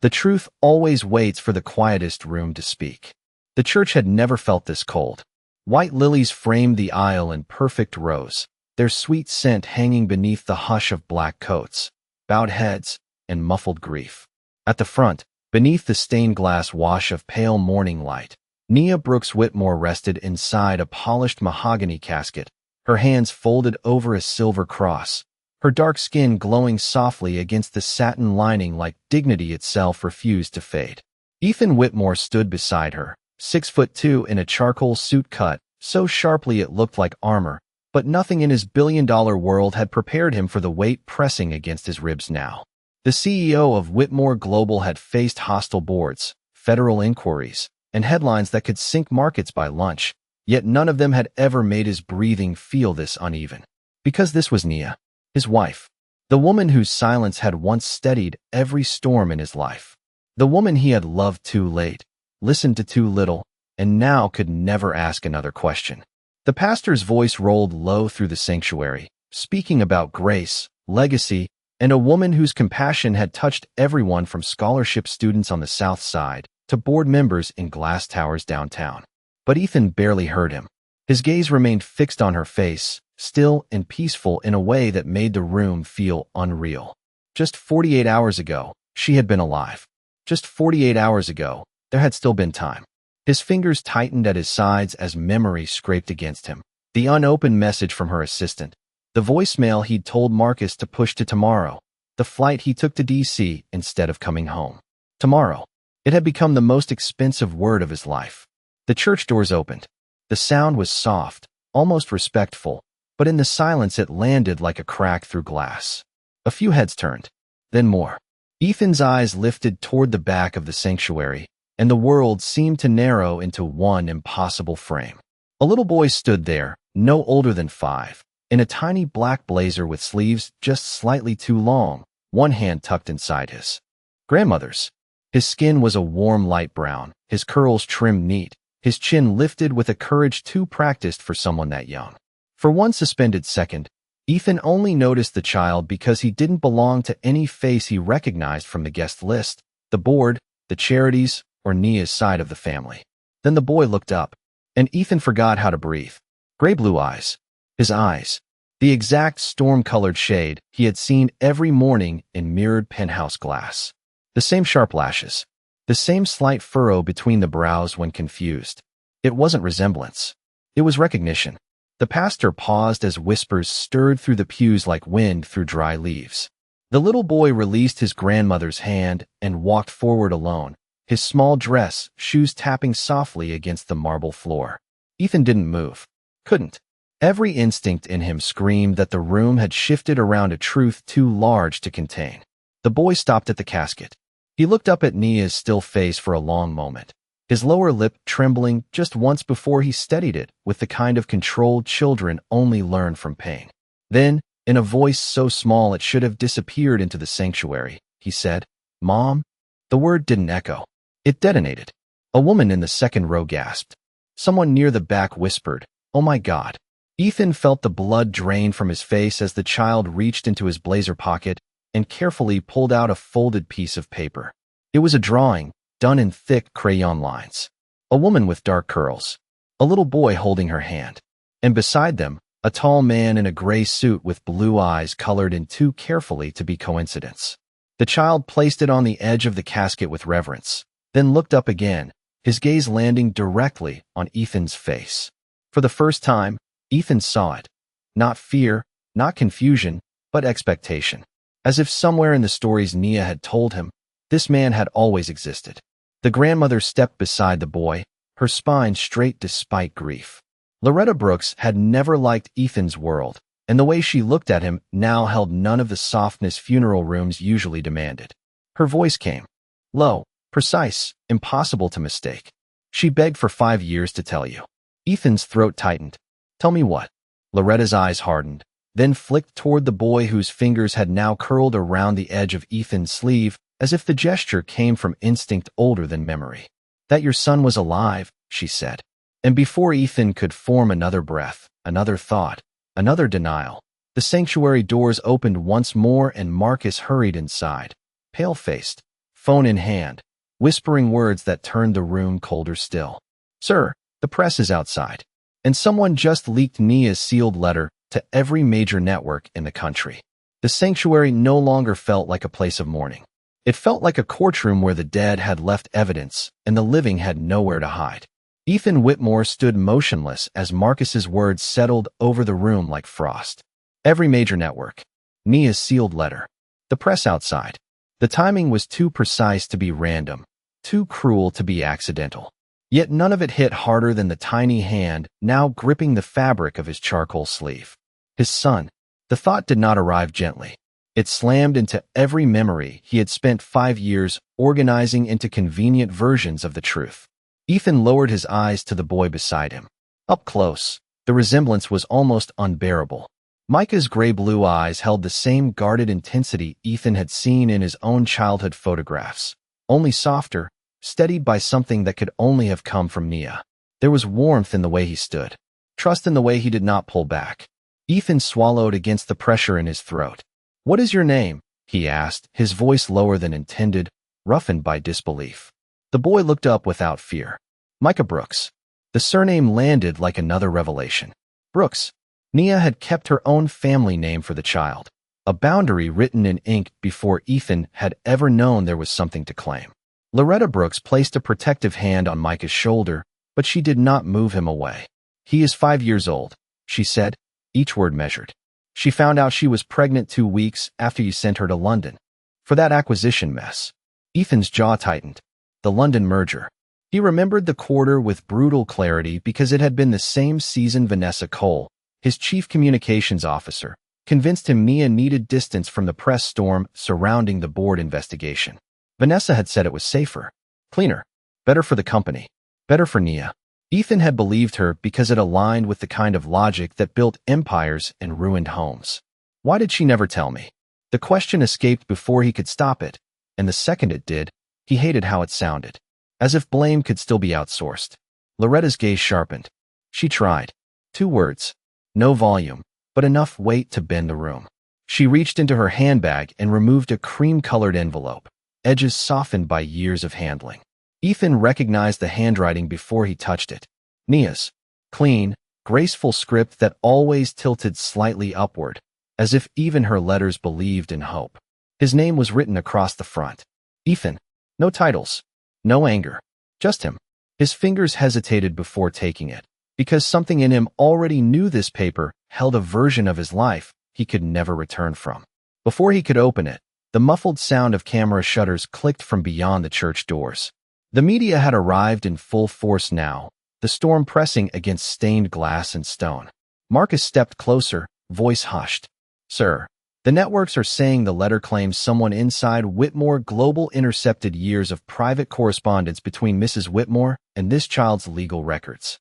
The truth always waits for the quietest room to speak. The church had never felt this cold. White lilies framed the aisle in perfect rows, their sweet scent hanging beneath the hush of black coats, bowed heads, and muffled grief. At the front, beneath the stained glass wash of pale morning light, Nia Brooks Whitmore rested inside a polished mahogany casket, her hands folded over a silver cross, her dark skin glowing softly against the satin lining like dignity itself refused to fade. Ethan Whitmore stood beside her, 6'2" in a charcoal suit cut so sharply it looked like armor, but nothing in his billion-dollar world had prepared him for the weight pressing against his ribs now. The CEO of Whitmore Global had faced hostile boards, federal inquiries, and headlines that could sink markets by lunch, yet none of them had ever made his breathing feel this uneven. Because this was Nia, his wife, the woman whose silence had once steadied every storm in his life, the woman he had loved too late, listened to too little, and now could never ask another question. The pastor's voice rolled low through the sanctuary, speaking about grace, legacy, and a woman whose compassion had touched everyone from scholarship students on the South Side to board members in glass towers downtown. But Ethan barely heard him. His gaze remained fixed on her face, still and peaceful in a way that made the room feel unreal. Just 48 hours ago, she had been alive. Just 48 hours ago, there had still been time. His fingers tightened at his sides as memory scraped against him. The unopened message from her assistant, the voicemail he'd told Marcus to push to tomorrow, the flight he took to D.C. instead of coming home. Tomorrow. It had become the most expensive word of his life. The church doors opened. The sound was soft, almost respectful, but in the silence it landed like a crack through glass. A few heads turned, then more. Ethan's eyes lifted toward the back of the sanctuary, and the world seemed to narrow into one impossible frame. A little boy stood there, no older than 5, in a tiny black blazer with sleeves just slightly too long, one hand tucked inside his grandmother's. His skin was a warm light brown, his curls trimmed neat, his chin lifted with a courage too practiced for someone that young. For one suspended second, Ethan only noticed the child because he didn't belong to any face he recognized from the guest list, the board, the charities, or Nia's side of the family. Then the boy looked up, and Ethan forgot how to breathe. Gray-blue eyes. His eyes. The exact storm-colored shade he had seen every morning in mirrored penthouse glass. The same sharp lashes. The same slight furrow between the brows when confused. It wasn't resemblance. It was recognition. The pastor paused as whispers stirred through the pews like wind through dry leaves. The little boy released his grandmother's hand and walked forward alone, his small dress, shoes tapping softly against the marble floor. Ethan didn't move. Couldn't. Every instinct in him screamed that the room had shifted around a truth too large to contain. The boy stopped at the casket. He looked up at Nia's still face for a long moment, his lower lip trembling just once before he steadied it with the kind of controlled children only learn from pain. Then, in a voice so small it should have disappeared into the sanctuary, he said, "Mom?" The word didn't echo. It detonated. A woman in the second row gasped. Someone near the back whispered, "Oh my God." Ethan felt the blood drain from his face as the child reached into his blazer pocket and carefully pulled out a folded piece of paper. It was a drawing, done in thick crayon lines. A woman with dark curls. A little boy holding her hand. And beside them, a tall man in a gray suit with blue eyes colored in too carefully to be coincidence. The child placed it on the edge of the casket with reverence, then looked up again, his gaze landing directly on Ethan's face. For the first time, Ethan saw it. Not fear, not confusion, but expectation. As if somewhere in the stories Nia had told him, this man had always existed. The grandmother stepped beside the boy, her spine straight despite grief. Loretta Brooks had never liked Ethan's world, and the way she looked at him now held none of the softness funeral rooms usually demanded. Her voice came. Low, precise, impossible to mistake. She begged for 5 years to tell you. Ethan's throat tightened. Tell me what? Loretta's eyes hardened, then flicked toward the boy whose fingers had now curled around the edge of Ethan's sleeve, as if the gesture came from instinct older than memory. That your son was alive, she said. And before Ethan could form another breath, another thought, another denial, the sanctuary doors opened once more and Marcus hurried inside, pale-faced, phone in hand, whispering words that turned the room colder still. "Sir, the press is outside, and someone just leaked Nia's sealed letter to every major network in the country." The sanctuary no longer felt like a place of mourning. It felt like a courtroom where the dead had left evidence and the living had nowhere to hide. Ethan Whitmore stood motionless as Marcus's words settled over the room like frost. Every major network. Nia's sealed letter. The press outside. The timing was too precise to be random, too cruel to be accidental. Yet none of it hit harder than the tiny hand now gripping the fabric of his charcoal sleeve. His son. The thought did not arrive gently. It slammed into every memory he had spent 5 years organizing into convenient versions of the truth. Ethan lowered his eyes to the boy beside him. Up close, the resemblance was almost unbearable. Micah's gray-blue eyes held the same guarded intensity Ethan had seen in his own childhood photographs, only softer, steadied by something that could only have come from Nia. There was warmth in the way he stood, trust in the way he did not pull back. Ethan swallowed against the pressure in his throat. "What is your name?" he asked, his voice lower than intended, roughened by disbelief. The boy looked up without fear. "Micah Brooks." The surname landed like another revelation. Brooks. Nia had kept her own family name for the child, a boundary written in ink before Ethan had ever known there was something to claim. Loretta Brooks placed a protective hand on Micah's shoulder, but she did not move him away. "He is 5 years old," she said, each word measured. "She found out she was pregnant 2 weeks after you sent her to London. For that acquisition mess." Ethan's jaw tightened. The London merger. He remembered the quarter with brutal clarity because it had been the same season Vanessa Cole, his chief communications officer, convinced him Nia needed distance from the press storm surrounding the board investigation. Vanessa had said it was safer, cleaner, better for the company, better for Nia. Ethan had believed her because it aligned with the kind of logic that built empires and ruined homes. Why did she never tell me? The question escaped before he could stop it, and the second it did, he hated how it sounded, as if blame could still be outsourced. Loretta's gaze sharpened. She tried. 2 words. No volume, but enough weight to bend the room. She reached into her handbag and removed a cream-colored envelope, edges softened by years of handling. Ethan recognized the handwriting before he touched it. Nia's. Clean, graceful script that always tilted slightly upward, as if even her letters believed in hope. His name was written across the front. Ethan. No titles. No anger. Just him. His fingers hesitated before taking it, because something in him already knew this paper held a version of his life he could never return from. Before he could open it, the muffled sound of camera shutters clicked from beyond the church doors. The media had arrived in full force now, the storm pressing against stained glass and stone. Marcus stepped closer, voice hushed. "Sir, the networks are saying the letter claims someone inside Whitmore Global intercepted years of private correspondence between Mrs. Whitmore and this child's legal records."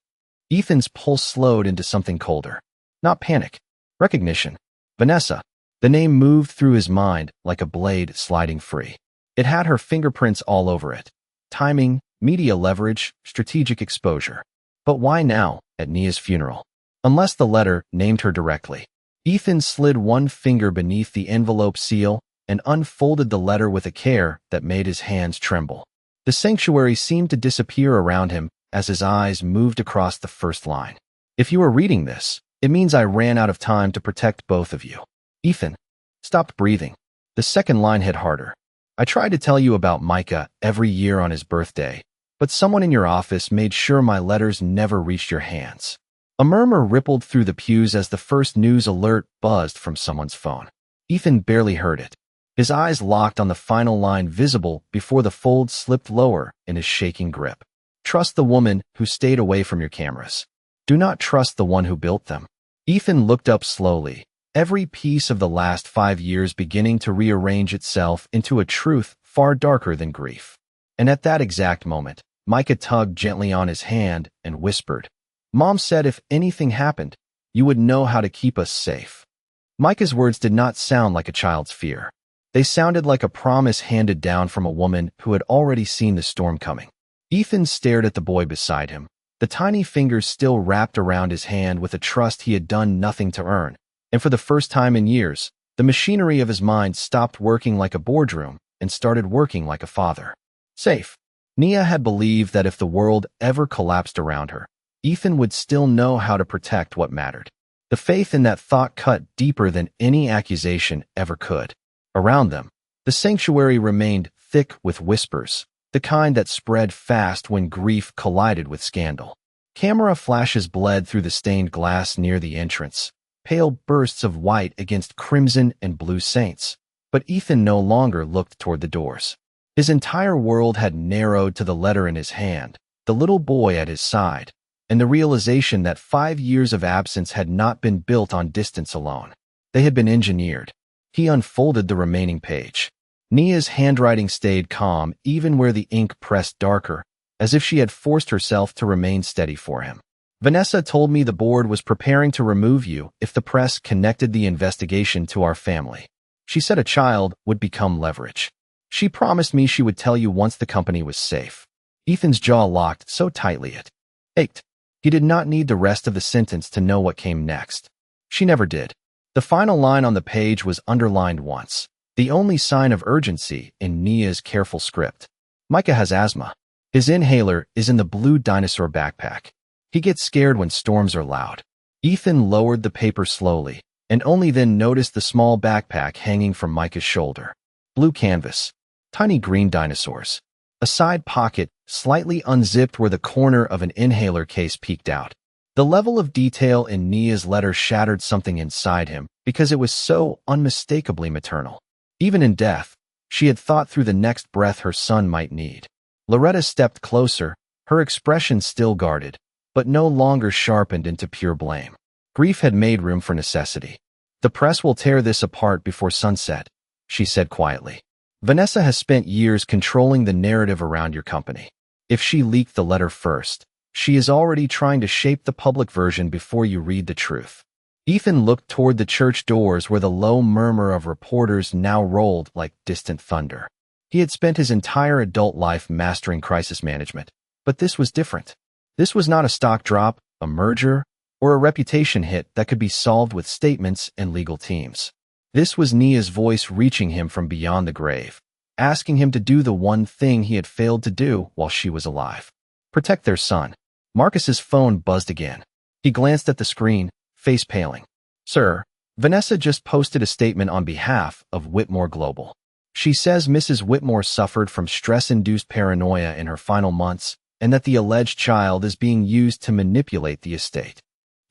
Ethan's pulse slowed into something colder. Not panic. Recognition. Vanessa. The name moved through his mind like a blade sliding free. It had her fingerprints all over it. Timing, media leverage, strategic exposure. But why now, at Nia's funeral? Unless the letter named her directly. Ethan slid one finger beneath the envelope seal and unfolded the letter with a care that made his hands tremble. The sanctuary seemed to disappear around him as his eyes moved across the first line. "If you are reading this, it means I ran out of time to protect both of you." Ethan stopped breathing. The second line hit harder. "I tried to tell you about Micah every year on his birthday, but someone in your office made sure my letters never reached your hands." A murmur rippled through the pews as the first news alert buzzed from someone's phone. Ethan barely heard it. His eyes locked on the final line visible before the fold slipped lower in his shaking grip. "Trust the woman who stayed away from your cameras. Do not trust the one who built them." Ethan looked up slowly, every piece of the last 5 years beginning to rearrange itself into a truth far darker than grief. And at that exact moment, Micah tugged gently on his hand and whispered, "Mom said if anything happened, you would know how to keep us safe." Micah's words did not sound like a child's fear. They sounded like a promise handed down from a woman who had already seen the storm coming. Ethan stared at the boy beside him, the tiny fingers still wrapped around his hand with a trust he had done nothing to earn. And for the first time in years, the machinery of his mind stopped working like a boardroom and started working like a father. Safe. Nia had believed that if the world ever collapsed around her, Ethan would still know how to protect what mattered. The faith in that thought cut deeper than any accusation ever could. Around them, the sanctuary remained thick with whispers, the kind that spread fast when grief collided with scandal. Camera flashes bled through the stained glass near the entrance, pale bursts of white against crimson and blue saints. But Ethan no longer looked toward the doors. His entire world had narrowed to the letter in his hand, the little boy at his side, and the realization that 5 years of absence had not been built on distance alone. They had been engineered. He unfolded the remaining page. Nia's handwriting stayed calm even where the ink pressed darker, as if she had forced herself to remain steady for him. Vanessa told me the board was preparing to remove you if the press connected the investigation to our family. She said a child would become leverage. She promised me she would tell you once the company was safe. Ethan's jaw locked so tightly it ached. He did not need the rest of the sentence to know what came next. She never did. The final line on the page was underlined once, the only sign of urgency in Nia's careful script. Micah has asthma. His inhaler is in the blue dinosaur backpack. He gets scared when storms are loud. Ethan lowered the paper slowly, and only then noticed the small backpack hanging from Micah's shoulder. Blue canvas. Tiny green dinosaurs. A side pocket, slightly unzipped where the corner of an inhaler case peeked out. The level of detail in Nia's letter shattered something inside him because it was so unmistakably maternal. Even in death, she had thought through the next breath her son might need. Loretta stepped closer, her expression still guarded, but no longer sharpened into pure blame. Grief had made room for necessity. The press will tear this apart before sunset, she said quietly. Vanessa has spent years controlling the narrative around your company. If she leaked the letter first, she is already trying to shape the public version before you read the truth. Ethan looked toward the church doors where the low murmur of reporters now rolled like distant thunder. He had spent his entire adult life mastering crisis management, but this was different. This was not a stock drop, a merger, or a reputation hit that could be solved with statements and legal teams. This was Nia's voice reaching him from beyond the grave, asking him to do the one thing he had failed to do while she was alive. Protect their son. Marcus's phone buzzed again. He glanced at the screen, face paling. Sir, Vanessa just posted a statement on behalf of Whitmore Global. She says Mrs. Whitmore suffered from stress-induced paranoia in her final months and that the alleged child is being used to manipulate the estate.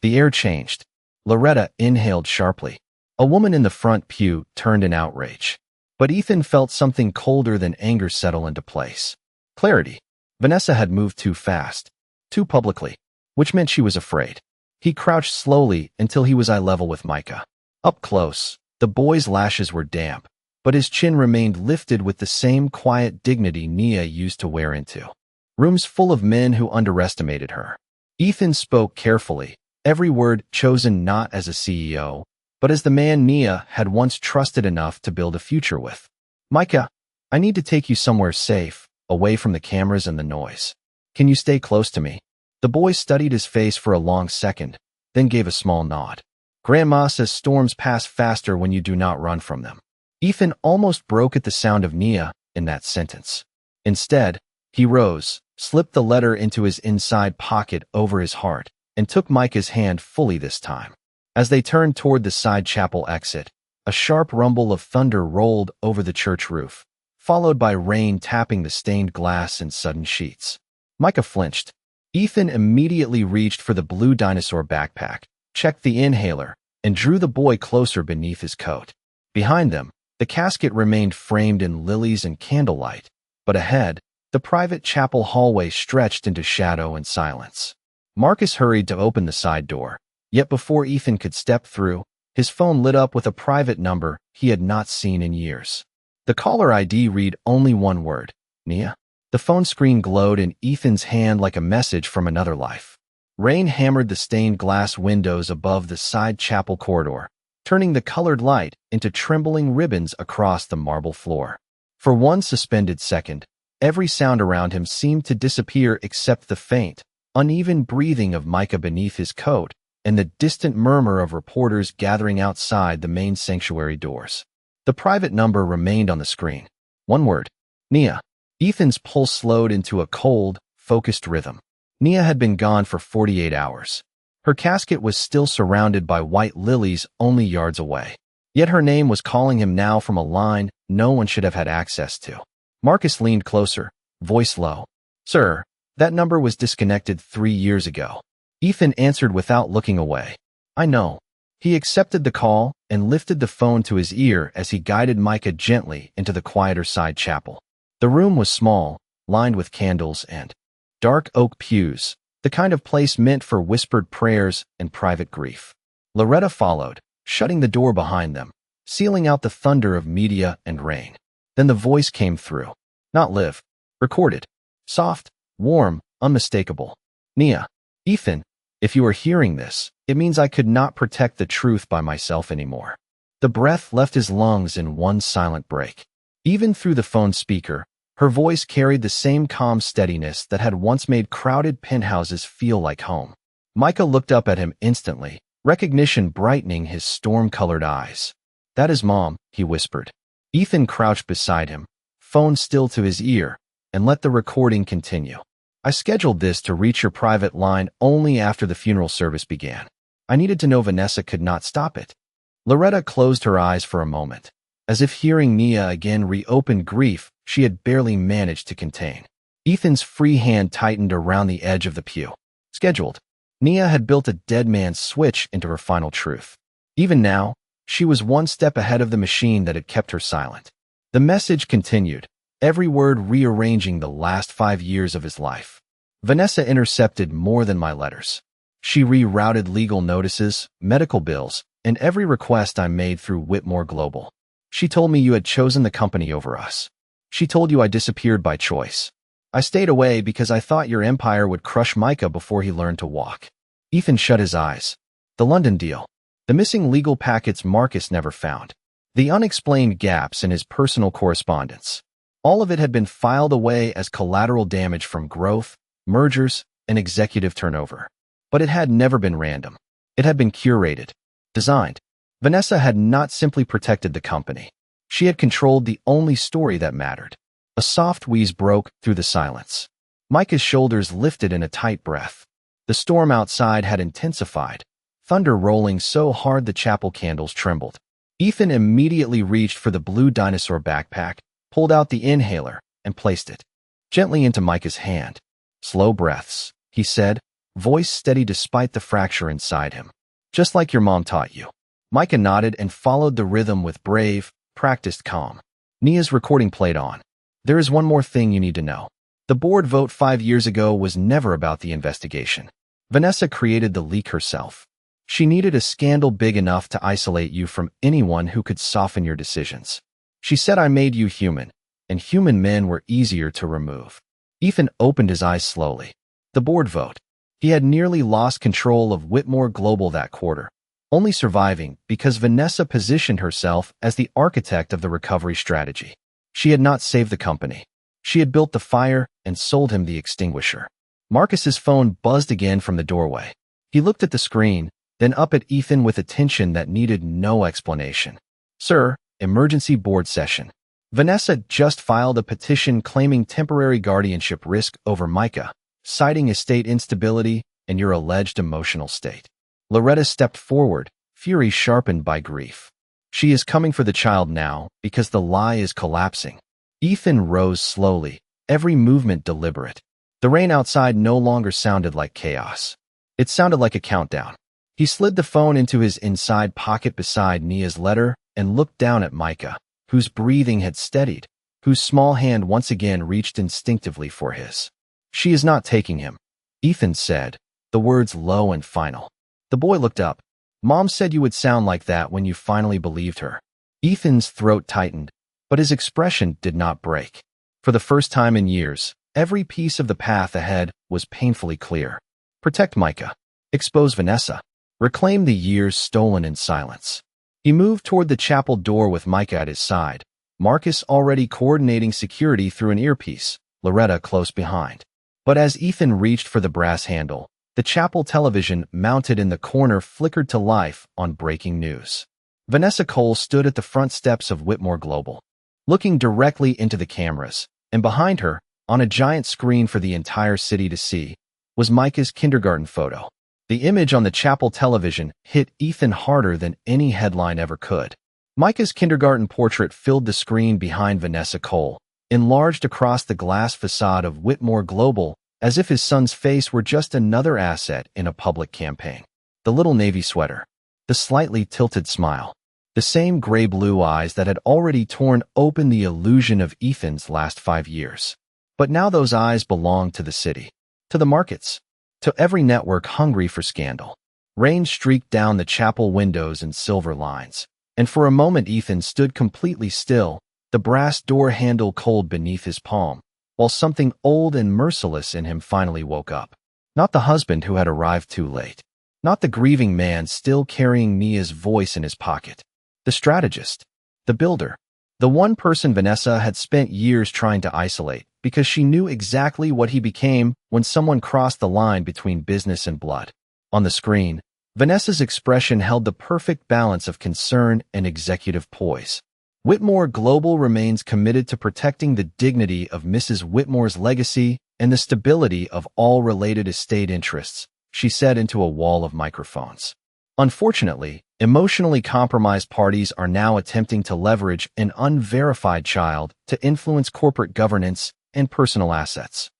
The air changed. Loretta inhaled sharply. A woman in the front pew turned in outrage. But Ethan felt something colder than anger settle into place. Clarity. Vanessa had moved too fast, too publicly, which meant she was afraid. He crouched slowly until he was eye level with Micah. Up close, the boy's lashes were damp, but his chin remained lifted with the same quiet dignity Nia used to wear into rooms full of men who underestimated her. Ethan spoke carefully, every word chosen not as a CEO, but as the man Nia had once trusted enough to build a future with. Micah, I need to take you somewhere safe, away from the cameras and the noise. Can you stay close to me? The boy studied his face for a long second, then gave a small nod. Grandma says storms pass faster when you do not run from them. Ethan almost broke at the sound of Nia in that sentence. Instead, he rose, slipped the letter into his inside pocket over his heart, and took Micah's hand fully this time. As they turned toward the side chapel exit, a sharp rumble of thunder rolled over the church roof, followed by rain tapping the stained glass in sudden sheets. Micah flinched. Ethan immediately reached for the blue dinosaur backpack, checked the inhaler, and drew the boy closer beneath his coat. Behind them, the casket remained framed in lilies and candlelight, but ahead, the private chapel hallway stretched into shadow and silence. Marcus hurried to open the side door. Yet before Ethan could step through, his phone lit up with a private number he had not seen in years. The caller ID read only one word, Nia. The phone screen glowed in Ethan's hand like a message from another life. Rain hammered the stained glass windows above the side chapel corridor, turning the colored light into trembling ribbons across the marble floor. For one suspended second, every sound around him seemed to disappear except the faint, uneven breathing of Micah beneath his coat and the distant murmur of reporters gathering outside the main sanctuary doors. The private number remained on the screen. One word. Nia. Ethan's pulse slowed into a cold, focused rhythm. Nia had been gone for 48 hours. Her casket was still surrounded by white lilies only yards away. Yet her name was calling him now from a line no one should have had access to. Marcus leaned closer, voice low. Sir, that number was disconnected 3 years ago. Ethan answered without looking away. I know. He accepted the call and lifted the phone to his ear as he guided Micah gently into the quieter side chapel. The room was small, lined with candles and dark oak pews, the kind of place meant for whispered prayers and private grief. Loretta followed, shutting the door behind them, sealing out the thunder of media and rain. Then the voice came through. Not live. Recorded. Soft, warm, unmistakable. Nia. Ethan, if you are hearing this, it means I could not protect the truth by myself anymore. The breath left his lungs in one silent break. Even through the phone speaker, her voice carried the same calm steadiness that had once made crowded penthouses feel like home. Micah looked up at him instantly, recognition brightening his storm-colored eyes. That is Mom, he whispered. Ethan crouched beside him, phone still to his ear, and let the recording continue. I scheduled this to reach your private line only after the funeral service began. I needed to know Vanessa could not stop it. Loretta closed her eyes for a moment, as if hearing Nia again reopened grief she had barely managed to contain. Ethan's free hand tightened around the edge of the pew. Scheduled. Nia had built a dead man's switch into her final truth. Even now, she was one step ahead of the machine that had kept her silent. The message continued, every word rearranging the last 5 years of his life. Vanessa intercepted more than my letters. She rerouted legal notices, medical bills, and every request I made through Whitmore Global. She told me you had chosen the company over us. She told you I disappeared by choice. I stayed away because I thought your empire would crush Micah before he learned to walk. Ethan shut his eyes. The London deal. The missing legal packets Marcus never found. The unexplained gaps in his personal correspondence. All of it had been filed away as collateral damage from growth, mergers, and executive turnover. But it had never been random. It had been curated, designed. Vanessa had not simply protected the company. She had controlled the only story that mattered. A soft wheeze broke through the silence. Micah's shoulders lifted in a tight breath. The storm outside had intensified, thunder rolling so hard the chapel candles trembled. Ethan immediately reached for the blue dinosaur backpack, pulled out the inhaler, and placed it gently into Micah's hand. Slow breaths, he said, voice steady despite the fracture inside him. Just like your mom taught you. Micah nodded and followed the rhythm with brave, practiced calm. Nia's recording played on. There is one more thing you need to know. The board vote 5 years ago was never about the investigation. Vanessa created the leak herself. She needed a scandal big enough to isolate you from anyone who could soften your decisions. She said I made you human, and human men were easier to remove. Ethan opened his eyes slowly. The board vote. He had nearly lost control of Whitmore Global that quarter, only surviving because Vanessa positioned herself as the architect of the recovery strategy. She had not saved the company. She had built the fire and sold him the extinguisher. Marcus's phone buzzed again from the doorway. He looked at the screen, then up at Ethan with attention that needed no explanation. Sir, emergency board session. Vanessa just filed a petition claiming temporary guardianship risk over Micah, citing estate instability and your alleged emotional state. Loretta stepped forward, fury sharpened by grief. She is coming for the child now because the lie is collapsing. Ethan rose slowly, every movement deliberate. The rain outside no longer sounded like chaos. It sounded like a countdown. He slid the phone into his inside pocket beside Nia's letter and looked down at Micah, whose breathing had steadied, whose small hand once again reached instinctively for his. She is not taking him, Ethan said, the words low and final. The boy looked up. Mom said you would sound like that when you finally believed her. Ethan's throat tightened, but his expression did not break. For the first time in years, every piece of the path ahead was painfully clear. Protect Micah. Expose Vanessa. Reclaim the years stolen in silence. He moved toward the chapel door with Micah at his side, Marcus already coordinating security through an earpiece, Loretta close behind. But as Ethan reached for the brass handle, the chapel television mounted in the corner flickered to life on breaking news. Vanessa Cole stood at the front steps of Whitmore Global. looking directly into the cameras, and behind her, on a giant screen for the entire city to see, was Micah's kindergarten photo. The image on the chapel television hit Ethan harder than any headline ever could. Micah's kindergarten portrait filled the screen behind Vanessa Cole, enlarged across the glass facade of Whitmore Global, as if his son's face were just another asset in a public campaign. The little navy sweater, the slightly tilted smile, the same gray-blue eyes that had already torn open the illusion of Ethan's last 5 years. But now those eyes belonged to the city, to the markets, to every network hungry for scandal. Rain streaked down the chapel windows in silver lines, and for a moment Ethan stood completely still, the brass door handle cold beneath his palm, while something old and merciless in him finally woke up. Not the husband who had arrived too late. Not the grieving man still carrying Nia's voice in his pocket. The strategist. The builder. The one person Vanessa had spent years trying to isolate, because she knew exactly what he became when someone crossed the line between business and blood. On the screen, Vanessa's expression held the perfect balance of concern and executive poise. Whitmore Global remains committed to protecting the dignity of Mrs. Whitmore's legacy and the stability of all related estate interests, she said into a wall of microphones. Unfortunately, emotionally compromised parties are now attempting to leverage an unverified child to influence corporate governance and personal assets.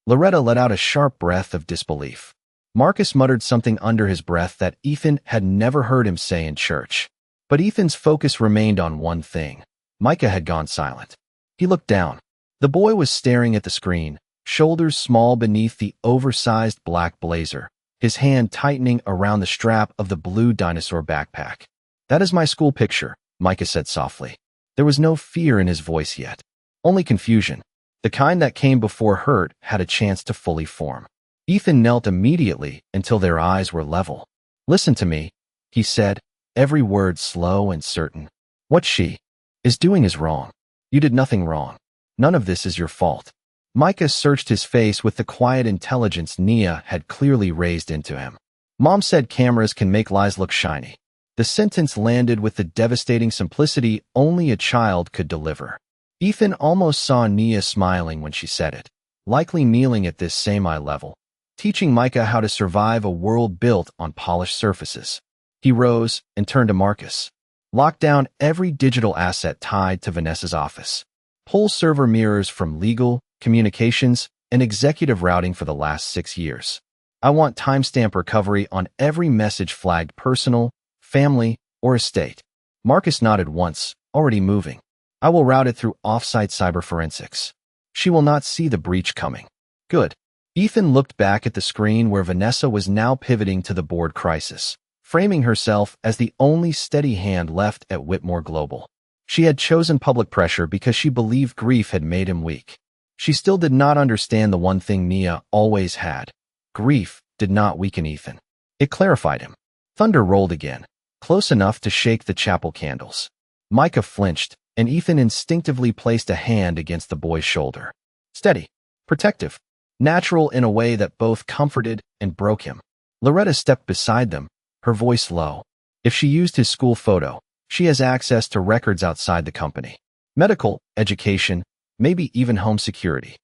Loretta let out a sharp breath of disbelief. Marcus muttered something under his breath that Ethan had never heard him say in church. But Ethan's focus remained on one thing. Micah had gone silent. He looked down. The boy was staring at the screen, shoulders small beneath the oversized black blazer, his hand tightening around the strap of the blue dinosaur backpack. "That is my school picture," Micah said softly. There was no fear in his voice yet, only confusion. The kind that came before hurt had a chance to fully form. Ethan knelt immediately until their eyes were level. "Listen to me," he said, every word slow and certain. "What she is doing is wrong. You did nothing wrong. None of this is your fault." Micah searched his face with the quiet intelligence Nia had clearly raised into him. "Mom said cameras can make lies look shiny." The sentence landed with the devastating simplicity only a child could deliver. Ethan almost saw Nia smiling when she said it, likely kneeling at this same eye level, teaching Micah how to survive a world built on polished surfaces. He rose and turned to Marcus. "Lock down every digital asset tied to Vanessa's office. Pull server mirrors from legal, communications, and executive routing for the last 6 years. I want timestamp recovery on every message flagged personal, family, or estate." Marcus nodded once, already moving. "I will route it through off-site cyber forensics. She will not see the breach coming." "Good." Ethan looked back at the screen where Vanessa was now pivoting to the board crisis, framing herself as the only steady hand left at Whitmore Global. She had chosen public pressure because she believed grief had made him weak. She still did not understand the one thing Nia always had. Grief did not weaken Ethan. It clarified him. Thunder rolled again, close enough to shake the chapel candles. Micah flinched, and Ethan instinctively placed a hand against the boy's shoulder. Steady, protective, natural in a way that both comforted and broke him. Loretta stepped beside them, her voice low. "If she used his school photo, she has access to records outside the company. Medical, education, maybe even home security."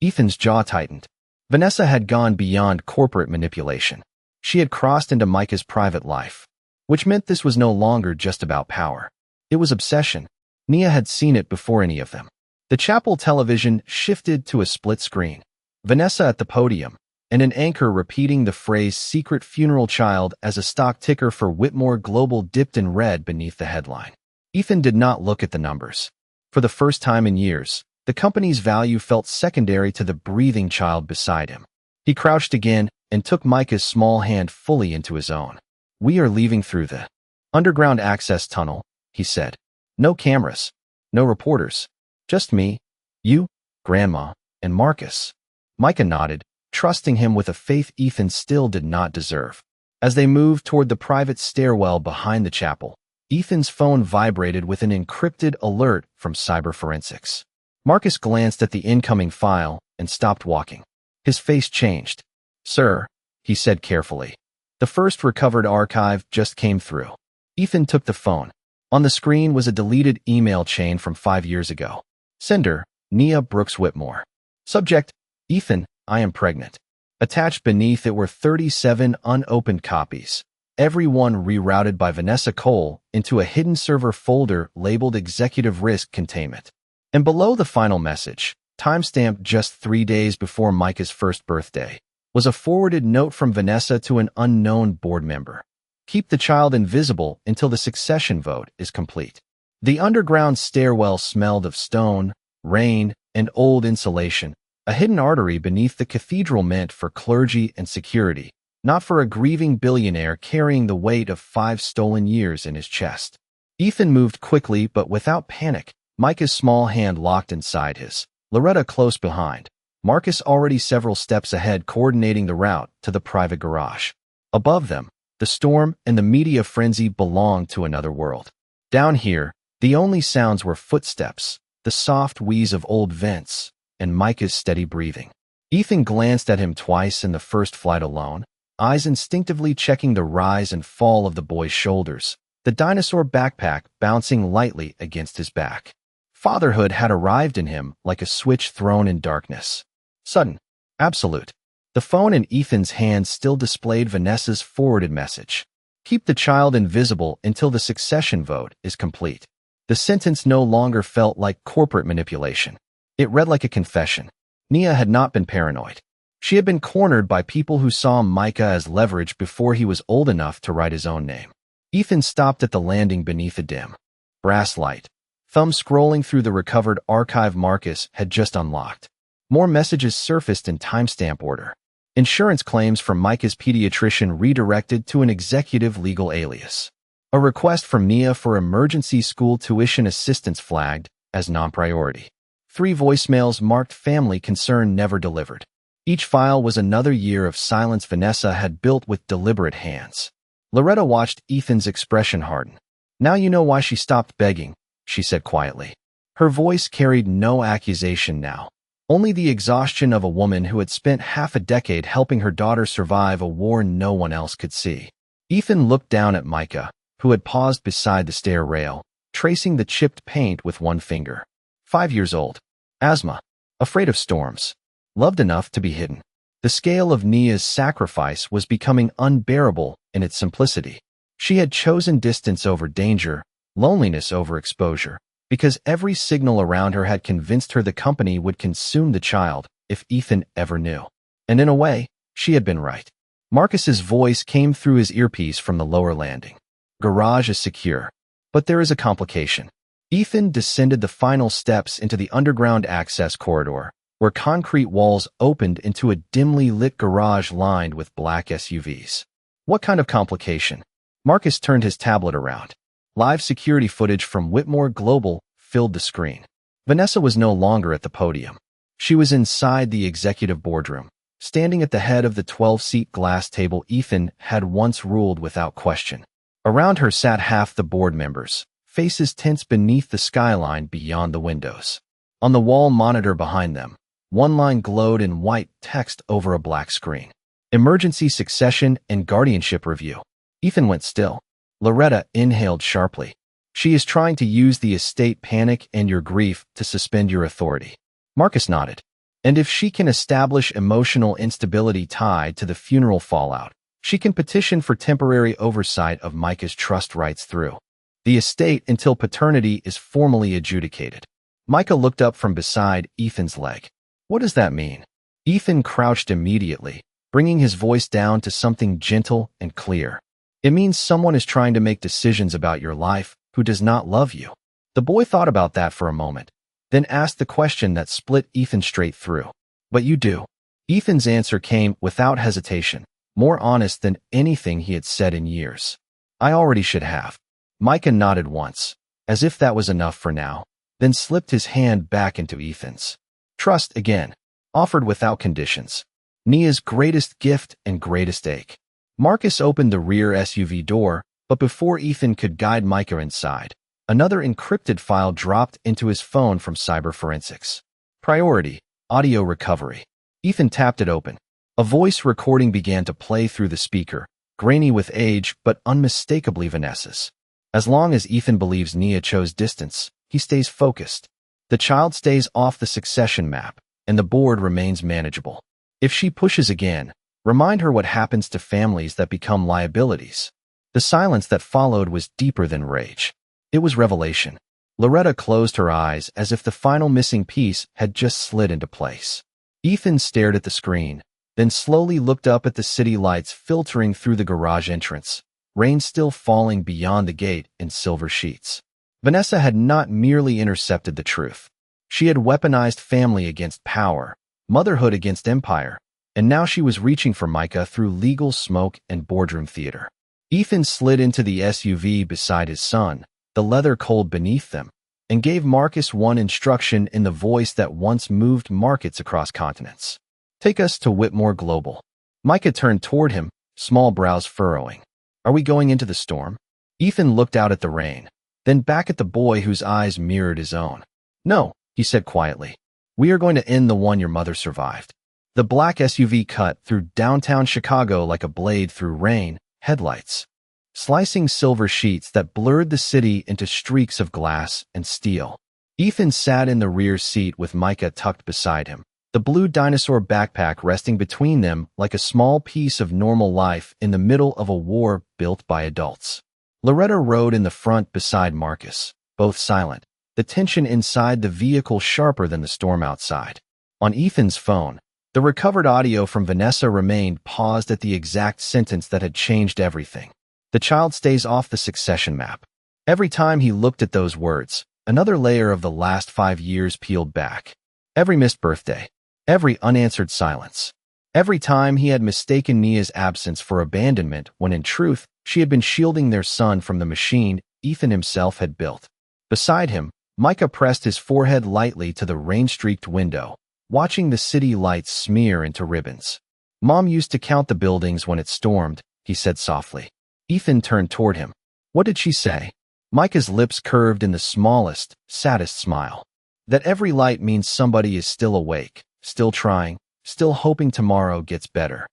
Ethan's jaw tightened. Vanessa had gone beyond corporate manipulation. She had crossed into Micah's private life, which meant this was no longer just about power. It was obsession. Nia had seen it before any of them. The chapel television shifted to a split screen. Vanessa at the podium, and an anchor repeating the phrase "secret funeral child" as a stock ticker for Whitmore Global dipped in red beneath the headline. Ethan did not look at the numbers. For the first time in years, the company's value felt secondary to the breathing child beside him. He crouched again and took Micah's small hand fully into his own. "We are leaving through the underground access tunnel," he said. "No cameras, no reporters, just me, you, Grandma, and Marcus." Micah nodded, trusting him with a faith Ethan still did not deserve. As they moved toward the private stairwell behind the chapel, Ethan's phone vibrated with an encrypted alert from cyber forensics. Marcus glanced at the incoming file and stopped walking. His face changed. "Sir," he said carefully, "the first recovered archive just came through." Ethan took the phone. On the screen was a deleted email chain from 5 years ago. Sender, Nia Whitmore. Subject, Ethan, I am pregnant. Attached beneath it were 37 unopened copies, every one rerouted by Vanessa Cole into a hidden server folder labeled Executive Risk Containment. And below the final message, timestamped just 3 days before Micah's first birthday, was a forwarded note from Vanessa to an unknown board member. Keep the child invisible until the succession vote is complete. The underground stairwell smelled of stone, rain, and old insulation, a hidden artery beneath the cathedral meant for clergy and security, not for a grieving billionaire carrying the weight of 5 stolen years in his chest. Ethan moved quickly but without panic, Micah's small hand locked inside his, Loretta close behind, Marcus already several steps ahead coordinating the route to the private garage. Above them, the storm and the media frenzy belonged to another world. Down here, the only sounds were footsteps, the soft wheeze of old vents, and Micah's steady breathing. Ethan glanced at him twice in the first flight alone, eyes instinctively checking the rise and fall of the boy's shoulders, the dinosaur backpack bouncing lightly against his back. Fatherhood had arrived in him like a switch thrown in darkness. Sudden. Absolute. The phone in Ethan's hand still displayed Vanessa's forwarded message. Keep the child invisible until the succession vote is complete. The sentence no longer felt like corporate manipulation. It read like a confession. Nia had not been paranoid. She had been cornered by people who saw Micah as leverage before he was old enough to write his own name. Ethan stopped at the landing beneath a dim brass light. Thumb scrolling through the recovered archive Marcus had just unlocked. More messages surfaced in timestamp order. Insurance claims from Micah's pediatrician redirected to an executive legal alias. A request from Nia for emergency school tuition assistance flagged as non-priority. 3 voicemails marked family concern never delivered. Each file was another year of silence Vanessa had built with deliberate hands. Loretta watched Ethan's expression harden. Now you know why she stopped begging, she said quietly. Her voice carried no accusation now. Only the exhaustion of a woman who had spent half a decade helping her daughter survive a war no one else could see. Ethan looked down at Micah, who had paused beside the stair rail, tracing the chipped paint with one finger. 5 years old. Asthma. Afraid of storms. Loved enough to be hidden. The scale of Nia's sacrifice was becoming unbearable in its simplicity. She had chosen distance over danger, loneliness over exposure, because every signal around her had convinced her the company would consume the child if Ethan ever knew. And in a way, she had been right. Marcus's voice came through his earpiece from the lower landing. Garage is secure. But there is a complication. Ethan descended the final steps into the underground access corridor, where concrete walls opened into a dimly lit garage lined with black SUVs. What kind of complication? Marcus turned his tablet around. Live security footage from Whitmore Global filled the screen. Vanessa was no longer at the podium. She was inside the executive boardroom, standing at the head of the 12-seat glass table Ethan had once ruled without question. Around her sat half the board members, faces tense beneath the skyline beyond the windows. On the wall monitor behind them, one line glowed in white text over a black screen. Emergency succession and guardianship review. Ethan went still. Loretta inhaled sharply. She is trying to use the estate panic and your grief to suspend your authority. Marcus nodded. And if she can establish emotional instability tied to the funeral fallout, she can petition for temporary oversight of Micah's trust rights through the estate until paternity is formally adjudicated. Micah looked up from beside Ethan's leg. What does that mean? Ethan crouched immediately, bringing his voice down to something gentle and clear. It means someone is trying to make decisions about your life who does not love you. The boy thought about that for a moment, then asked the question that split Ethan straight through. But you do. Ethan's answer came without hesitation, more honest than anything he had said in years. I already should have. Micah nodded once, as if that was enough for now, then slipped his hand back into Ethan's. Trust again, offered without conditions. Nia's greatest gift and greatest ache. Marcus opened the rear SUV door, but before Ethan could guide Micah inside, another encrypted file dropped into his phone from cyber forensics. Priority, audio recovery. Ethan tapped it open. A voice recording began to play through the speaker, grainy with age but unmistakably Vanessa's. As long as Ethan believes Nia chose distance, he stays focused. The child stays off the succession map, and the board remains manageable. If she pushes again, remind her what happens to families that become liabilities. The silence that followed was deeper than rage. It was revelation. Loretta closed her eyes as if the final missing piece had just slid into place. Ethan stared at the screen, then slowly looked up at the city lights filtering through the garage entrance, rain still falling beyond the gate in silver sheets. Vanessa had not merely intercepted the truth. She had weaponized family against power, motherhood against empire, and now she was reaching for Micah through legal smoke and boardroom theater. Ethan slid into the SUV beside his son, the leather cold beneath them, and gave Marcus one instruction in the voice that once moved markets across continents. Take us to Whitmore Global. Micah turned toward him, small brows furrowing. Are we going into the storm? Ethan looked out at the rain, then back at the boy whose eyes mirrored his own. No, he said quietly. We are going to end the one your mother survived. The black SUV cut through downtown Chicago like a blade through rain, headlights, slicing silver sheets that blurred the city into streaks of glass and steel. Ethan sat in the rear seat with Micah tucked beside him, the blue dinosaur backpack resting between them like a small piece of normal life in the middle of a war built by adults. Loretta rode in the front beside Marcus, both silent, the tension inside the vehicle sharper than the storm outside. On Ethan's phone, the recovered audio from Vanessa remained paused at the exact sentence that had changed everything. The child stays off the succession map. Every time he looked at those words, another layer of the last 5 years peeled back. Every missed birthday, every unanswered silence. Every time he had mistaken Nia's absence for abandonment when in truth, she had been shielding their son from the machine Ethan himself had built. Beside him, Micah pressed his forehead lightly to the rain-streaked window, watching the city lights smear into ribbons. Mom used to count the buildings when it stormed, he said softly. Ethan turned toward him. What did she say? Micah's lips curved in the smallest, saddest smile. That every light means somebody is still awake, still trying, still hoping tomorrow gets better.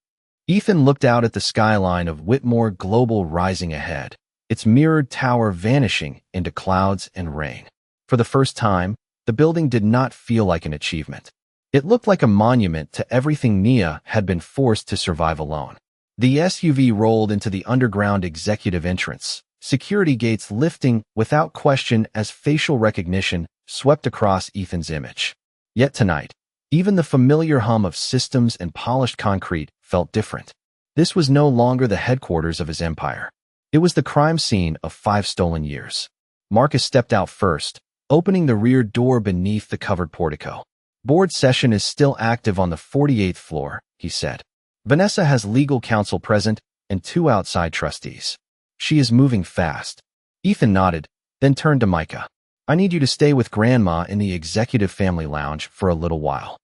Ethan looked out at the skyline of Whitmore Global rising ahead, its mirrored tower vanishing into clouds and rain. For the first time, the building did not feel like an achievement. It looked like a monument to everything Nia had been forced to survive alone. The SUV rolled into the underground executive entrance, security gates lifting without question as facial recognition swept across Ethan's image. Yet tonight, even the familiar hum of systems and polished concrete felt different. This was no longer the headquarters of his empire. It was the crime scene of 5 stolen years. Marcus stepped out first, opening the rear door beneath the covered portico. Board session is still active on the 48th floor, he said. Vanessa has legal counsel present and 2 outside trustees. She is moving fast. Ethan nodded, then turned to Micah. I need you to stay with Grandma in the executive family lounge for a little while.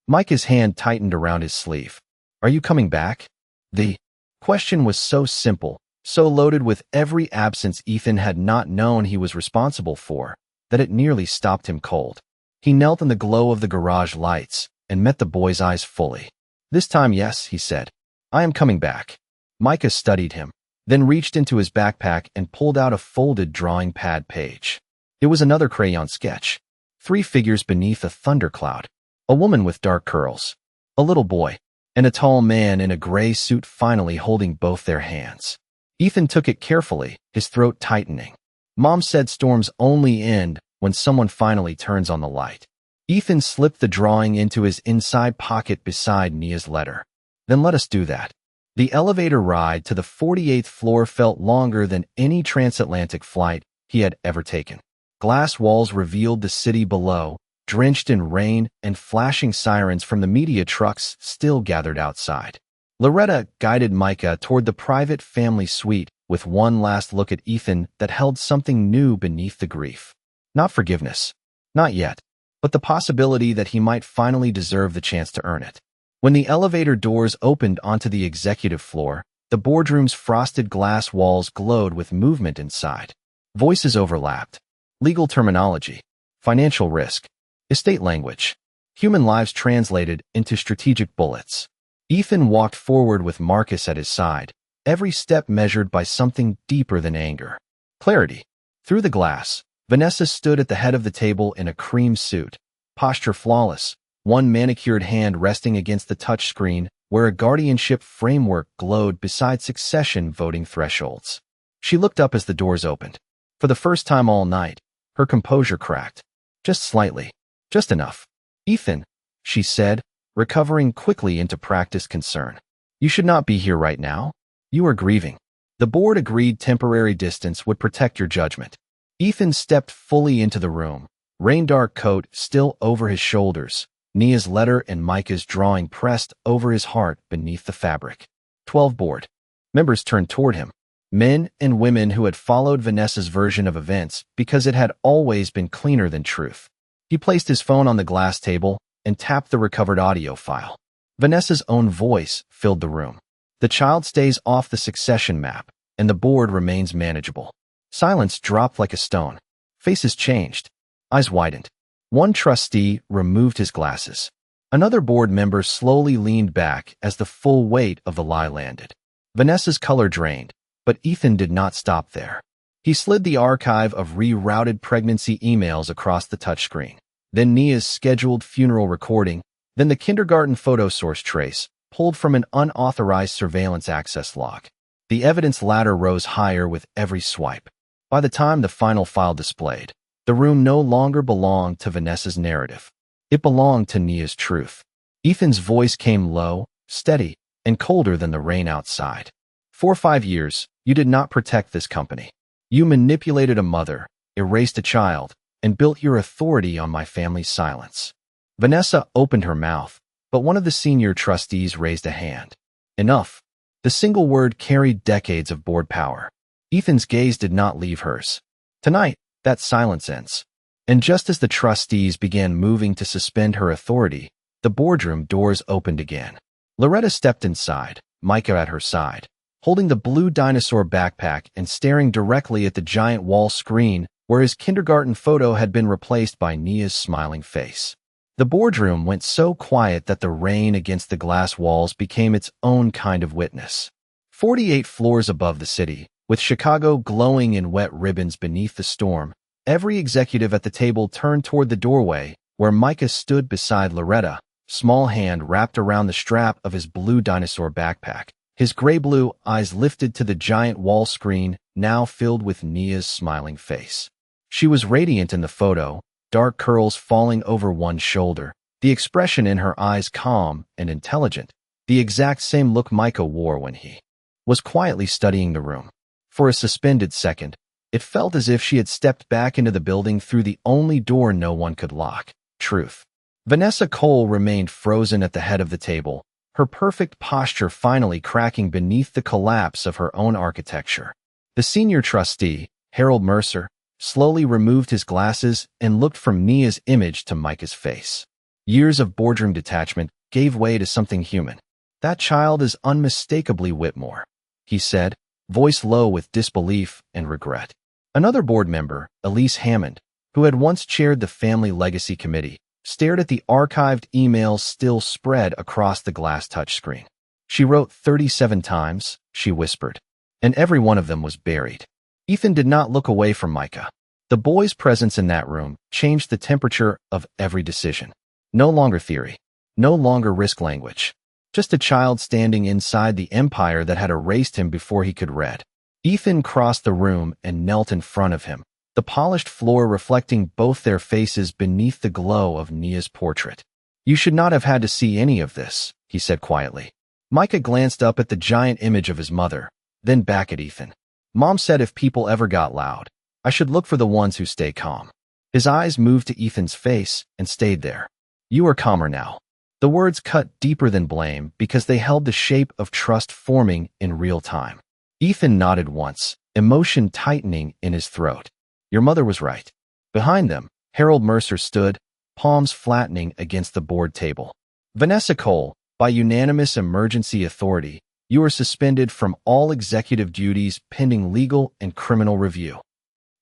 Micah's hand tightened around his sleeve. Are you coming back? The question was so simple, so loaded with every absence Ethan had not known he was responsible for, that it nearly stopped him cold. He knelt in the glow of the garage lights and met the boy's eyes fully. This time, yes, he said. I am coming back. Micah studied him, then reached into his backpack and pulled out a folded drawing pad page. It was another crayon sketch. 3 figures beneath a thundercloud. A woman with dark curls, a little boy, and a tall man in a gray suit finally holding both their hands. Ethan took it carefully, his throat tightening. Mom said storms only end when someone finally turns on the light. Ethan slipped the drawing into his inside pocket beside Nia's letter. Then let us do that. The elevator ride to the 48th floor felt longer than any transatlantic flight he had ever taken. Glass walls revealed the city below, drenched in rain and flashing sirens from the media trucks still gathered outside. Loretta guided Micah toward the private family suite with one last look at Ethan that held something new beneath the grief. Not forgiveness. Not yet. But the possibility that he might finally deserve the chance to earn it. When the elevator doors opened onto the executive floor, the boardroom's frosted glass walls glowed with movement inside. Voices overlapped. Legal terminology. Financial risk. Estate language. Human lives translated into strategic bullets. Ethan walked forward with Marcus at his side, every step measured by something deeper than anger. Clarity. Through the glass, Vanessa stood at the head of the table in a cream suit, posture flawless, one manicured hand resting against the touchscreen where a guardianship framework glowed beside succession voting thresholds. She looked up as the doors opened. For the first time all night, her composure cracked. Just slightly. Just enough. "Ethan," she said, recovering quickly into practiced concern. "You should not be here right now. You are grieving." The board agreed temporary distance would protect your judgment. Ethan stepped fully into the room, rain-dark coat still over his shoulders, Nia's letter and Micah's drawing pressed over his heart beneath the fabric. 12 board members turned toward him, men and women who had followed Vanessa's version of events because it had always been cleaner than truth. He placed his phone on the glass table and tapped the recovered audio file. Vanessa's own voice filled the room. "The child stays off the succession map, and the board remains manageable." Silence dropped like a stone. Faces changed. Eyes widened. One trustee removed his glasses. Another board member slowly leaned back as the full weight of the lie landed. Vanessa's color drained, but Ethan did not stop there. He slid the archive of rerouted pregnancy emails across the touchscreen, then Nia's scheduled funeral recording, then the kindergarten photo source trace, pulled from an unauthorized surveillance access log. The evidence ladder rose higher with every swipe. By the time the final file displayed, the room no longer belonged to Vanessa's narrative. It belonged to Nia's truth. Ethan's voice came low, steady, and colder than the rain outside. "For 5 years, you did not protect this company. You manipulated a mother, erased a child, and built your authority on my family's silence." Vanessa opened her mouth, but one of the senior trustees raised a hand. "Enough." The single word carried decades of board power. Ethan's gaze did not leave hers. "Tonight, that silence ends." And just as the trustees began moving to suspend her authority, the boardroom doors opened again. Loretta stepped inside, Micah at her side, holding the blue dinosaur backpack and staring directly at the giant wall screen where his kindergarten photo had been replaced by Nia's smiling face. The boardroom went so quiet that the rain against the glass walls became its own kind of witness. 48 floors above the city, with Chicago glowing in wet ribbons beneath the storm, every executive at the table turned toward the doorway where Micah stood beside Loretta, small hand wrapped around the strap of his blue dinosaur backpack, his gray-blue eyes lifted to the giant wall screen now filled with Nia's smiling face. She was radiant in the photo, dark curls falling over one shoulder, the expression in her eyes calm and intelligent, the exact same look Micah wore when he was quietly studying the room. For a suspended second, it felt as if she had stepped back into the building through the only door no one could lock: truth. Vanessa Cole remained frozen at the head of the table, her perfect posture finally cracking beneath the collapse of her own architecture. The senior trustee, Harold Mercer, slowly removed his glasses and looked from Nia's image to Micah's face. Years of boardroom detachment gave way to something human. "That child is unmistakably Whitmore," he said, voice low with disbelief and regret. Another board member, Elise Hammond, who had once chaired the Family Legacy Committee, stared at the archived emails still spread across the glass touchscreen. "She wrote 37 times," she whispered, "and every one of them was buried." Ethan did not look away from Micah. The boy's presence in that room changed the temperature of every decision. No longer theory. No longer risk language. Just a child standing inside the empire that had erased him before he could read. Ethan crossed the room and knelt in front of him, the polished floor reflecting both their faces beneath the glow of Nia's portrait. "You should not have had to see any of this," he said quietly. Micah glanced up at the giant image of his mother, then back at Ethan. "Mom said if people ever got loud, I should look for the ones who stay calm." His eyes moved to Ethan's face and stayed there. "You are calmer now." The words cut deeper than blame because they held the shape of trust forming in real time. Ethan nodded once, emotion tightening in his throat. "Your mother was right." Behind them, Harold Mercer stood, palms flattening against the board table. "Vanessa Cole, by unanimous emergency authority, you are suspended from all executive duties pending legal and criminal review."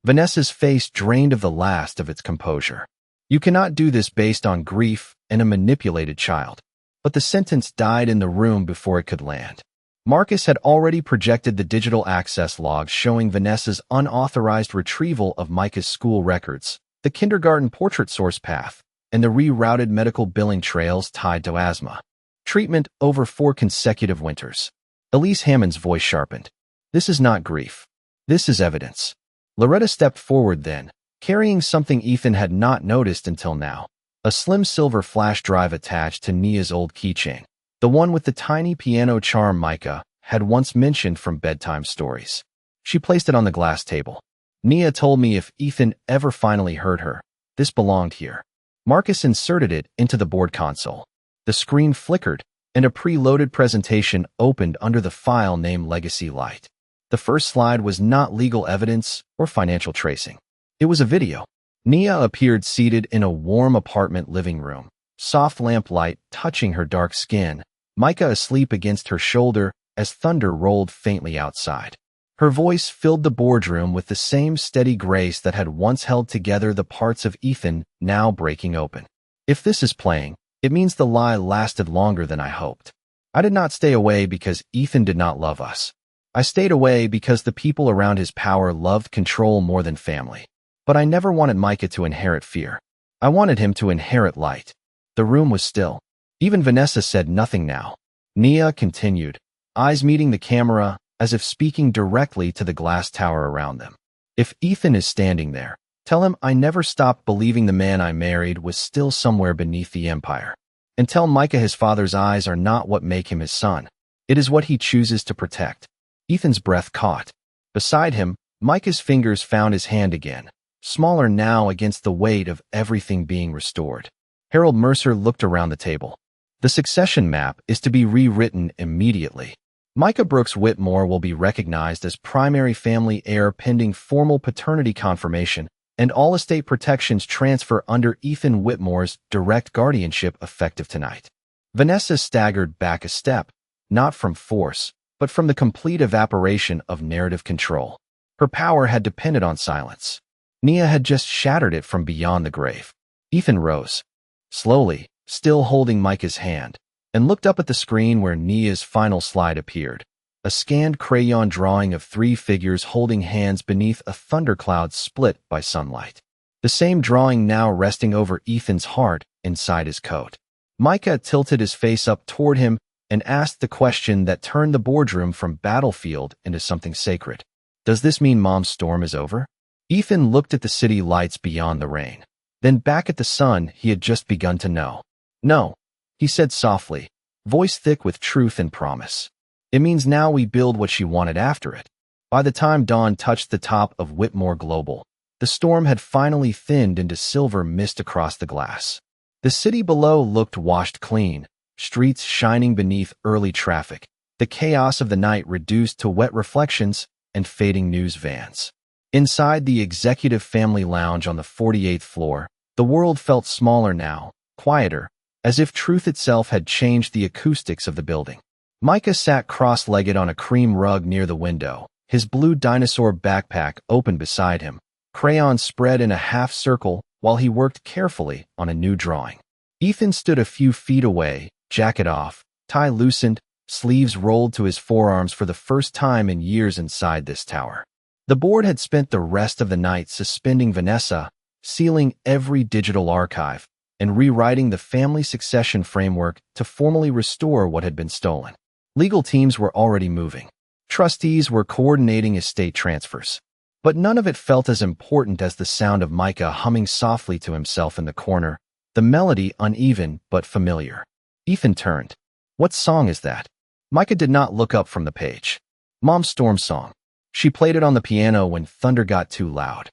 Vanessa's face drained of the last of its composure. "You cannot do this based on grief and a manipulated child." But the sentence died in the room before it could land. Marcus had already projected the digital access logs showing Vanessa's unauthorized retrieval of Micah's school records, the kindergarten portrait source path, and the rerouted medical billing trails tied to asthma treatment over 4 consecutive winters. Elise Hammond's voice sharpened. This is not grief. This is evidence. Loretta stepped forward then, carrying something Ethan had not noticed until now. A slim silver flash drive attached to Nia's old keychain. The one with the tiny piano charm Micah had once mentioned from bedtime stories. She placed it on the glass table. Nia told me if Ethan ever finally heard her, this belonged here. Marcus inserted it into the board console. The screen flickered, and a pre-loaded presentation opened under the file named Legacy Light. The first slide was not legal evidence or financial tracing. It was a video. Nia appeared seated in a warm apartment living room, soft lamplight touching her dark skin, Micah asleep against her shoulder as thunder rolled faintly outside. Her voice filled the boardroom with the same steady grace that had once held together the parts of Ethan now breaking open. If this is playing, it means the lie lasted longer than I hoped. I did not stay away because Ethan did not love us. I stayed away because the people around his power loved control more than family. But I never wanted Micah to inherit fear. I wanted him to inherit light. The room was still. Even Vanessa said nothing now. Nia continued, eyes meeting the camera as if speaking directly to the glass tower around them. If Ethan is standing there, tell him I never stopped believing the man I married was still somewhere beneath the empire. And tell Micah his father's eyes are not what make him his son. It is what he chooses to protect. Ethan's breath caught. Beside him, Micah's fingers found his hand again, smaller now against the weight of everything being restored. Harold Mercer looked around the table. The succession map is to be rewritten immediately. Micah Brooks Whitmore will be recognized as primary family heir pending formal paternity confirmation, and all estate protections transfer under Ethan Whitmore's direct guardianship effective tonight. Vanessa staggered back a step, not from force, but from the complete evaporation of narrative control. Her power had depended on silence. Nia had just shattered it from beyond the grave. Ethan rose, slowly, still holding Micah's hand, and looked up at the screen where Nia's final slide appeared. A scanned crayon drawing of 3 figures holding hands beneath a thundercloud split by sunlight. The same drawing now resting over Ethan's heart inside his coat. Micah tilted his face up toward him and asked the question that turned the boardroom from battlefield into something sacred. Does this mean Mom's storm is over? Ethan looked at the city lights beyond the rain, then back at the sun he had just begun to know. No, he said softly, voice thick with truth and promise. It means now we build what she wanted after it. By the time dawn touched the top of Whitmore Global, the storm had finally thinned into silver mist across the glass. The city below looked washed clean, streets shining beneath early traffic, the chaos of the night reduced to wet reflections and fading news vans. Inside the executive family lounge on the 48th floor, the world felt smaller now, quieter, as if truth itself had changed the acoustics of the building. Micah sat cross-legged on a cream rug near the window, his blue dinosaur backpack open beside him, crayons spread in a half circle while he worked carefully on a new drawing. Ethan stood a few feet away, jacket off, tie loosened, sleeves rolled to his forearms for the first time in years inside this tower. The board had spent the rest of the night suspending Vanessa, sealing every digital archive, and rewriting the family succession framework to formally restore what had been stolen. Legal teams were already moving. Trustees were coordinating estate transfers. But none of it felt as important as the sound of Micah humming softly to himself in the corner, the melody uneven but familiar. Ethan turned. What song is that? Micah did not look up from the page. Mom's storm song. She played it on the piano when thunder got too loud.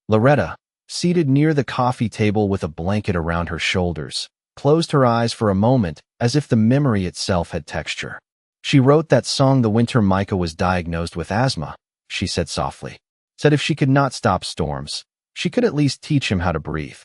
Loretta, seated near the coffee table with a blanket around her shoulders, closed her eyes for a moment as if the memory itself had texture. She wrote that song the winter Micah was diagnosed with asthma, she said softly. Said if she could not stop storms, she could at least teach him how to breathe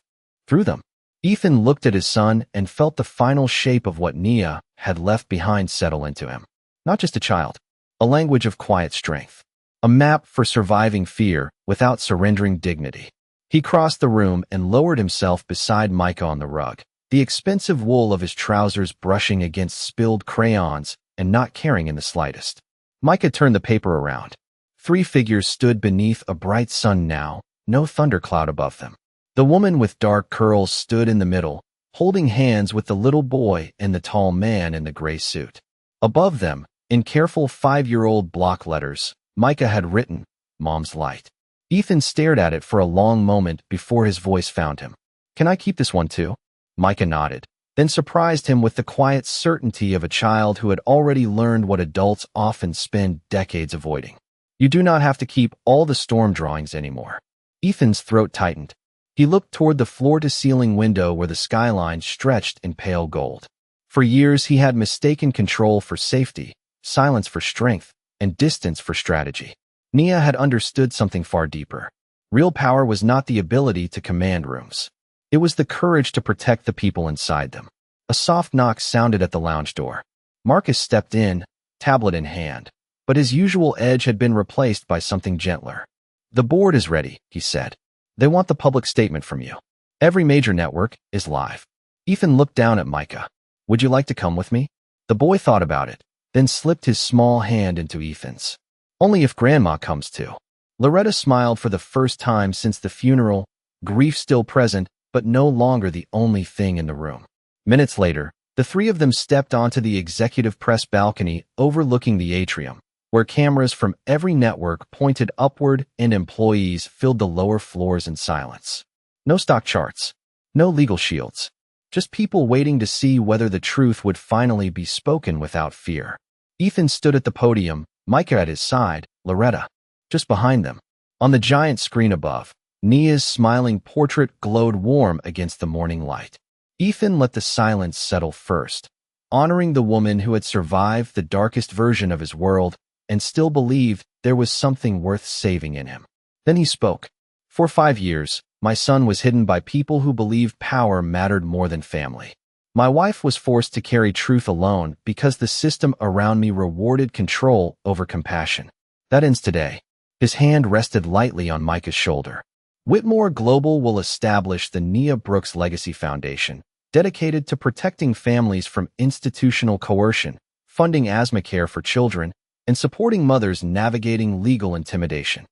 through them. Ethan looked at his son and felt the final shape of what Nia had left behind settle into him. Not just a child, a language of quiet strength, a map for surviving fear without surrendering dignity. He crossed the room and lowered himself beside Micah on the rug, the expensive wool of his trousers brushing against spilled crayons and not caring in the slightest. Micah turned the paper around. 3 figures stood beneath a bright sun now, no thundercloud above them. The woman with dark curls stood in the middle, holding hands with the little boy and the tall man in the gray suit. Above them, in careful 5-year-old block letters, Micah had written, "Mom's light." Ethan stared at it for a long moment before his voice found him. "Can I keep this one too?" Micah nodded, then surprised him with the quiet certainty of a child who had already learned what adults often spend decades avoiding. "You do not have to keep all the storm drawings anymore." Ethan's throat tightened. He looked toward the floor-to-ceiling window where the skyline stretched in pale gold. For years he had mistaken control for safety, silence for strength, and distance for strategy. Nia had understood something far deeper. Real power was not the ability to command rooms. It was the courage to protect the people inside them. A soft knock sounded at the lounge door. Marcus stepped in, tablet in hand, but his usual edge had been replaced by something gentler. "The board is ready," he said. "They want the public statement from you. Every major network is live." Ethan looked down at Micah. "Would you like to come with me?" The boy thought about it, then slipped his small hand into Ethan's. "Only if Grandma comes too." Loretta smiled for the first time since the funeral, grief still present, but no longer the only thing in the room. Minutes later, the 3 of them stepped onto the executive press balcony overlooking the atrium, where cameras from every network pointed upward and employees filled the lower floors in silence. No stock charts, no legal shields, just people waiting to see whether the truth would finally be spoken without fear. Ethan stood at the podium, Micah at his side, Loretta just behind them. On the giant screen above, Nia's smiling portrait glowed warm against the morning light. Ethan let the silence settle first, honoring the woman who had survived the darkest version of his world and still believed there was something worth saving in him. Then he spoke. "For 5 years, my son was hidden by people who believed power mattered more than family. My wife was forced to carry truth alone because the system around me rewarded control over compassion. That ends today." His hand rested lightly on Micah's shoulder. "Whitmore Global will establish the Nia Brooks Legacy Foundation, dedicated to protecting families from institutional coercion, funding asthma care for children, and supporting mothers navigating legal intimidation."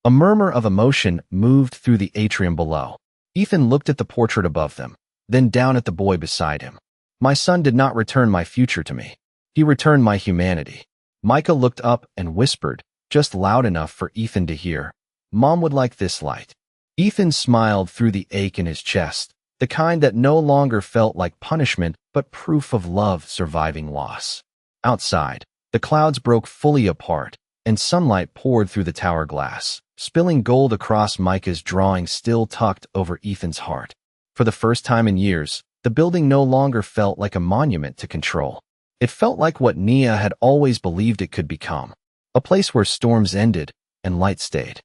A murmur of emotion moved through the atrium below. Ethan looked at the portrait above them, then down at the boy beside him. "My son did not return my future to me. He returned my humanity." Micah looked up and whispered, just loud enough for Ethan to hear, "Mom would like this light." Ethan smiled through the ache in his chest, the kind that no longer felt like punishment but proof of love surviving loss. Outside, the clouds broke fully apart, and sunlight poured through the tower glass, spilling gold across Micah's drawing still tucked over Ethan's heart. For the first time in years, the building no longer felt like a monument to control. It felt like what Nia had always believed it could become, a place where storms ended and light stayed.